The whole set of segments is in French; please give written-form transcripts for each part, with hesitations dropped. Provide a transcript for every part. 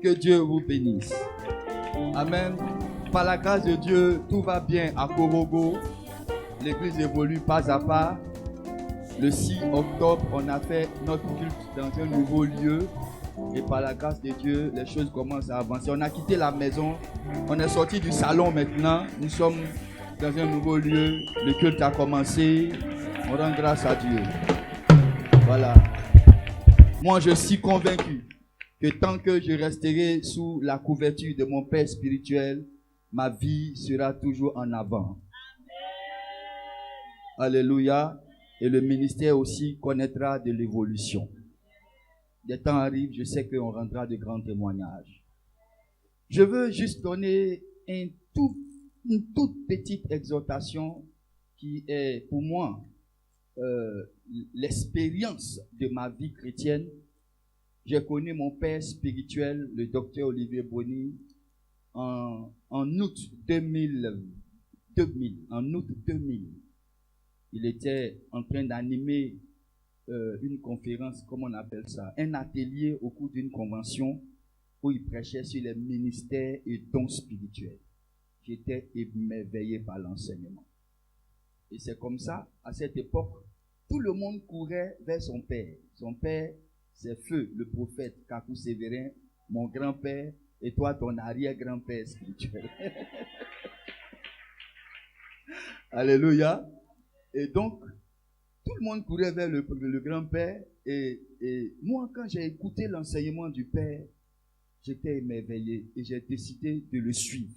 Que Dieu vous bénisse. Amen. Par la grâce de Dieu, tout va bien à Korogo. L'église évolue pas à pas. Le 6 octobre, on a fait notre culte dans un nouveau lieu. Et par la grâce de Dieu, les choses commencent à avancer. On a quitté la maison. On est sorti du salon maintenant. Nous sommes dans un nouveau lieu. Le culte a commencé. On rend grâce à Dieu. Voilà. Moi, je suis convaincu que tant que je resterai sous la couverture de mon Père spirituel, ma vie sera toujours en avant. Alléluia. Et le ministère aussi connaîtra de l'évolution. Des temps arrivent, je sais qu'on rendra de grands témoignages. Je veux juste donner une toute petite exhortation qui est pour moi l'expérience de ma vie chrétienne. J'ai connu mon père spirituel, le docteur Olivier Boni, en août 2000. En août 2000. Il était en train d'animer une conférence, comment on appelle ça, un atelier au cours d'une convention où il prêchait sur les ministères et dons spirituels. J'étais émerveillé par l'enseignement. Et c'est comme ça, à cette époque, tout le monde courait vers son père. Son père, c'est Feu, le prophète Kakou Sévérin, mon grand-père, et toi, ton arrière-grand-père spirituel. Alléluia. Et donc, tout le monde courait vers le grand-père. Et moi, quand j'ai écouté l'enseignement du père, j'étais émerveillé et j'ai décidé de le suivre.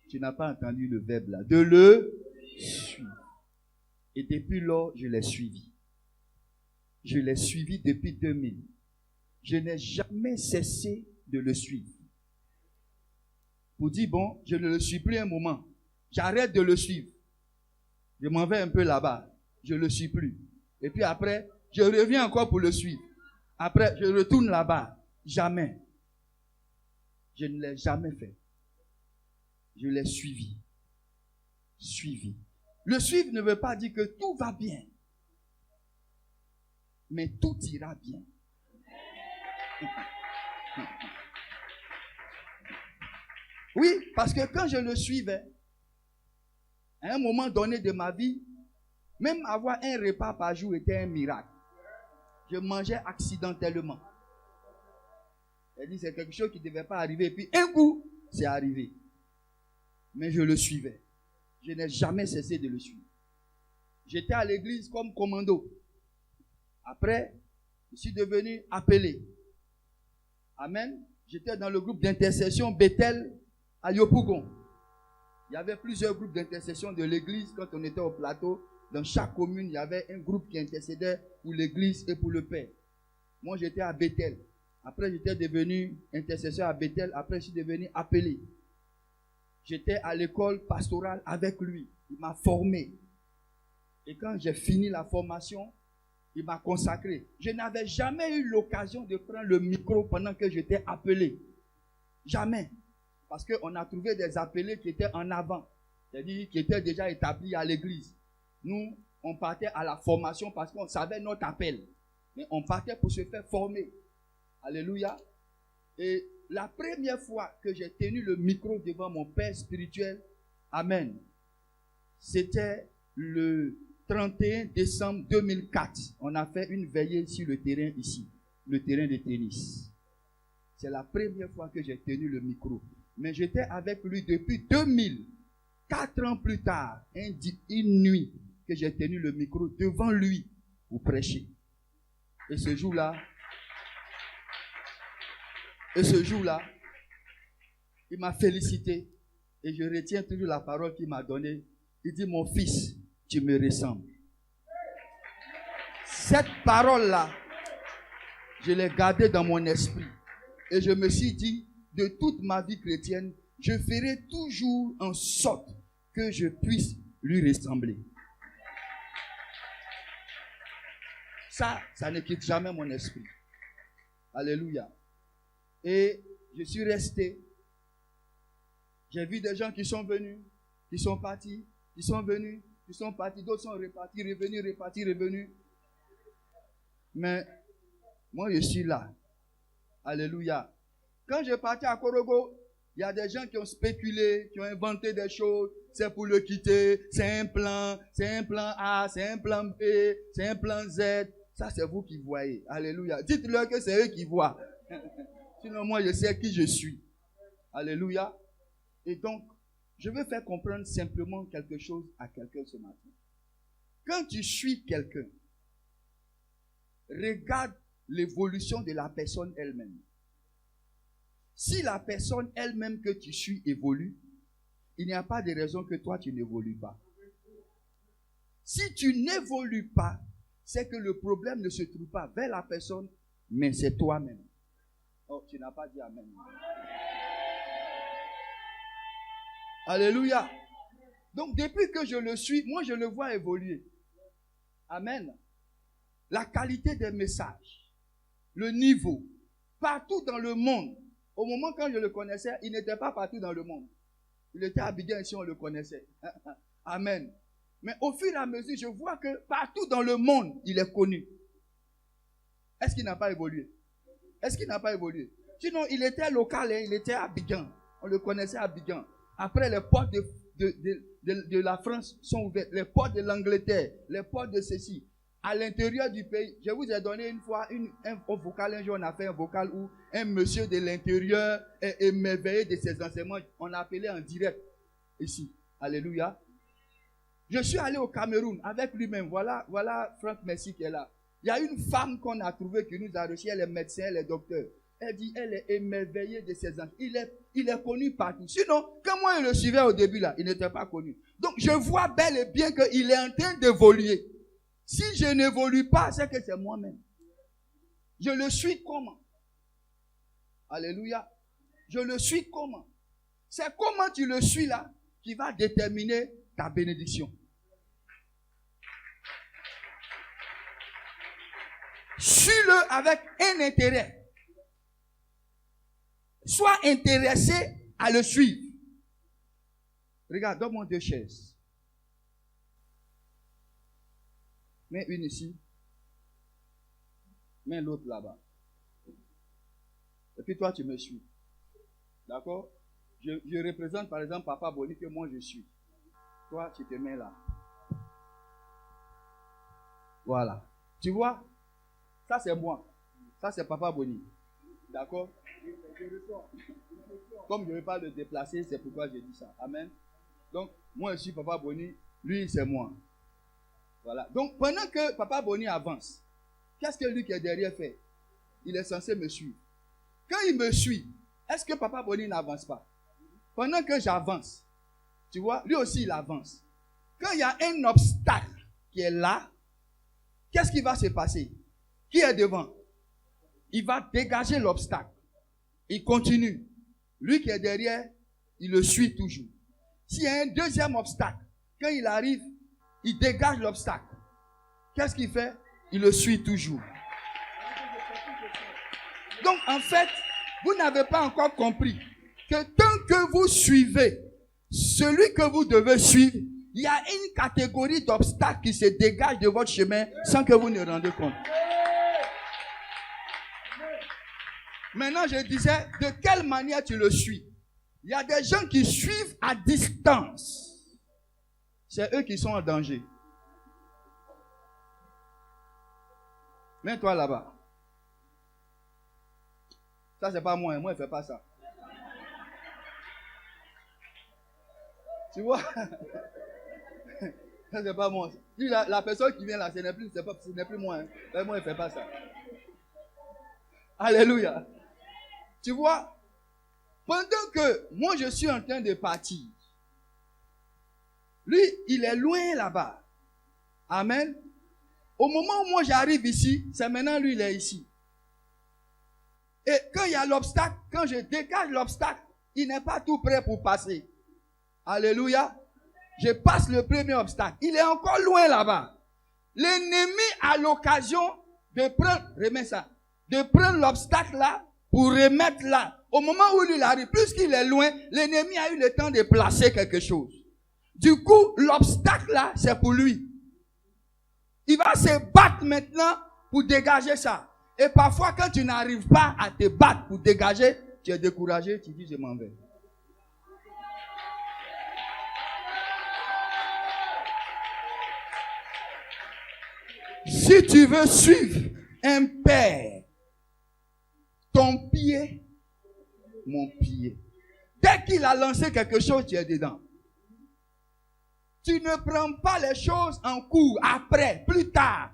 Tu n'as pas entendu le verbe là, de le suivre. Et depuis lors, je l'ai suivi. Je l'ai suivi depuis 2000. Je n'ai jamais cessé de le suivre. Pour dire, bon, je ne le suis plus un moment. J'arrête de le suivre. Je m'en vais un peu là-bas. Je ne le suis plus. Et puis après, je reviens encore pour le suivre. Après, je retourne là-bas. Jamais. Je ne l'ai jamais fait. Je l'ai suivi. Suivi. Le suivre ne veut pas dire que tout va bien. Mais tout ira bien. Oui, parce que quand je le suivais, à un moment donné de ma vie, même avoir un repas par jour était un miracle. Je mangeais accidentellement. C'est quelque chose qui ne devait pas arriver. Et puis un coup, c'est arrivé. Mais je le suivais. Je n'ai jamais cessé de le suivre. J'étais à l'église comme commando. Après, je suis devenu appelé. Amen. J'étais dans le groupe d'intercession Bethel à Yopougon. Il y avait plusieurs groupes d'intercession de l'église quand on était au plateau. Dans chaque commune, il y avait un groupe qui intercédait pour l'église et pour le Père. Moi, j'étais à Bethel. Après, j'étais devenu intercesseur à Bethel. Après, je suis devenu appelé. J'étais à l'école pastorale avec lui. Il m'a formé. Et quand j'ai fini la formation, il m'a consacré. Je n'avais jamais eu l'occasion de prendre le micro pendant que j'étais appelé. Jamais. Parce qu'on a trouvé des appelés qui étaient en avant. C'est-à-dire qui étaient déjà établis à l'église. Nous, on partait à la formation parce qu'on savait notre appel. Mais on partait pour se faire former. Alléluia. Et la première fois que j'ai tenu le micro devant mon père spirituel, amen, c'était le 31 décembre 2004. On a fait une veillée sur le terrain ici, le terrain de tennis. C'est la première fois que j'ai tenu le micro. Mais j'étais avec lui depuis 2000. 4 ans plus tard, une nuit, que j'ai tenu le micro devant lui pour prêcher. Et ce jour-là, il m'a félicité. Et je retiens toujours la parole qu'il m'a donnée. Il dit, mon fils, tu me ressembles. Cette parole-là, je l'ai gardée dans mon esprit. Et je me suis dit, de toute ma vie chrétienne, je ferai toujours en sorte que je puisse lui ressembler. Ça ne quitte jamais mon esprit. Alléluia. Et je suis resté. J'ai vu des gens qui sont venus, qui sont partis, qui sont venus, qui sont partis, d'autres sont repartis, revenus, repartis, revenus. Mais moi, je suis là. Alléluia. Quand je partais à Korogo, il y a des gens qui ont spéculé, qui ont inventé des choses. C'est pour le quitter, c'est un plan A, c'est un plan B, c'est un plan Z. Ça, c'est vous qui voyez. Alléluia. Dites-leur que c'est eux qui voient. Sinon, moi, je sais qui je suis. Alléluia. Et donc, je veux faire comprendre simplement quelque chose à quelqu'un ce matin. Quand tu suis quelqu'un, regarde l'évolution de la personne elle-même. Si la personne elle-même que tu suis évolue, il n'y a pas de raison que toi tu n'évolues pas. Si tu n'évolues pas, c'est que le problème ne se trouve pas vers la personne, mais c'est toi-même. Oh, tu n'as pas dit amen. Alléluia. Donc depuis que je le suis, moi je le vois évoluer. Amen. La qualité des messages, le niveau, partout dans le monde. Au moment quand je le connaissais, il n'était pas partout dans le monde. Il était à Abidjan si on le connaissait. Amen. Mais au fur et à mesure, je vois que partout dans le monde, il est connu. Est-ce qu'il n'a pas évolué? Est-ce qu'il n'a pas évolué? Sinon, il était local, il était à Abidjan. On le connaissait à Abidjan. Après, les portes de la France sont ouvertes. Les portes de l'Angleterre, les portes de ceci. À l'intérieur du pays, je vous ai donné une fois un vocal. Un jour, on a fait un vocal où un monsieur de l'intérieur est émerveillé de ses enseignements. On a appelé en direct ici. Alléluia. Je suis allé au Cameroun avec lui-même. Voilà Franck Messi qui est là. Il y a une femme qu'on a trouvée qui nous a reçu. Elle est médecin, elle est docteur. Elle dit, elle est émerveillée de ses enseignements. Il est connu partout. Sinon, quand moi je le suivais au début là, il n'était pas connu. Donc je vois bel et bien qu'il est en train d'évoluer. Si je n'évolue pas, c'est que c'est moi-même. Je le suis comment? Alléluia. Je le suis comment? C'est comment tu le suis là qui va déterminer ta bénédiction. Suis-le avec un intérêt. Sois intéressé à le suivre. Regarde, donne-moi 2 chaises. Mets une ici. Mets l'autre là-bas. Et puis toi, tu me suis. D'accord? Je représente par exemple Papa Boni que moi je suis. Toi, tu te mets là. Voilà. Tu vois? Ça, c'est moi. Ça, c'est Papa Boni. D'accord? Comme je ne veux pas le déplacer, c'est pourquoi j'ai dit ça. Amen. Donc, moi, je suis Papa Boni. Lui, c'est moi. Voilà. Donc, pendant que Papa Boni avance, qu'est-ce que lui qui est derrière fait? Il est censé me suivre. Quand il me suit, est-ce que Papa Boni n'avance pas? Pendant que j'avance, tu vois, lui aussi il avance. Quand il y a un obstacle qui est là, qu'est-ce qui va se passer? Qui est devant? Il va dégager l'obstacle. Il continue. Lui qui est derrière, il le suit toujours. S'il y a un deuxième obstacle, quand il arrive, il dégage l'obstacle. Qu'est-ce qu'il fait? Il le suit toujours. Donc, en fait, vous n'avez pas encore compris que tant que vous suivez celui que vous devez suivre, il y a une catégorie d'obstacles qui se dégagent de votre chemin sans que vous ne rendez compte. Maintenant, je disais, de quelle manière tu le suis? Il y a des gens qui suivent à distance. C'est eux qui sont en danger. Mets-toi là-bas. Ça, c'est pas moi. Moi, je ne fais pas ça. Tu vois? Ça, c'est pas moi. La personne qui vient là, ce n'est plus moi. Hein. Moi, je ne fais pas ça. Alléluia. Tu vois? Pendant que moi, je suis en train de partir, lui, il est loin là-bas. Amen. Au moment où moi j'arrive ici, c'est maintenant lui, il est ici. Et quand il y a l'obstacle, quand je dégage l'obstacle, il n'est pas tout prêt pour passer. Alléluia. Je passe le premier obstacle. Il est encore loin là-bas. L'ennemi a l'occasion de prendre, remets ça, de prendre l'obstacle là pour remettre là. Au moment où lui il arrive, puisqu'il est loin, l'ennemi a eu le temps de placer quelque chose. Du coup, l'obstacle là, c'est pour lui. Il va se battre maintenant pour dégager ça. Et parfois, quand tu n'arrives pas à te battre pour dégager, tu es découragé, tu dis je m'en vais. Si tu veux suivre un père, ton pied, mon pied. Dès qu'il a lancé quelque chose, tu es dedans. Tu ne prends pas les choses en cours, après, plus tard.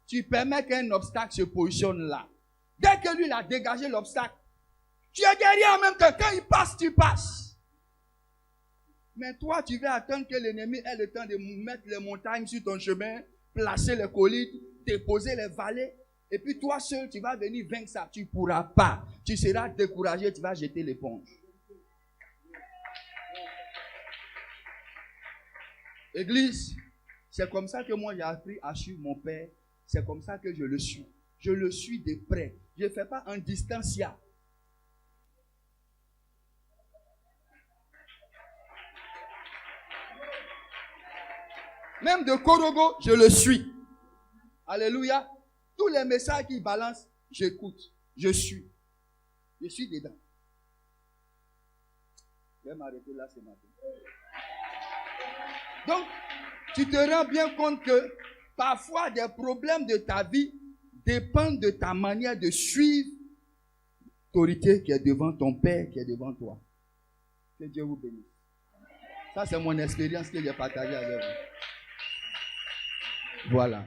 Tu permets qu'un obstacle se positionne là. Dès que lui il a dégagé l'obstacle, tu es derrière en même temps. Quand il passe, tu passes. Mais toi, tu vas attendre que l'ennemi ait le temps de mettre les montagnes sur ton chemin, placer les collines, déposer les vallées. Et puis toi seul, tu vas venir vaincre ça. Tu ne pourras pas. Tu seras découragé, tu vas jeter l'éponge. Église, c'est comme ça que moi j'ai appris à suivre mon père. C'est comme ça que je le suis. Je le suis de près. Je ne fais pas en distancia. Même de Korogo, je le suis. Alléluia. Tous les messages qu'il balance, j'écoute. Je suis. Je suis dedans. Je vais m'arrêter là ce matin. Donc, tu te rends bien compte que parfois des problèmes de ta vie dépendent de ta manière de suivre l'autorité qui est devant ton Père, qui est devant toi. Que Dieu vous bénisse. Ça, c'est mon expérience que j'ai partagée avec vous. Voilà.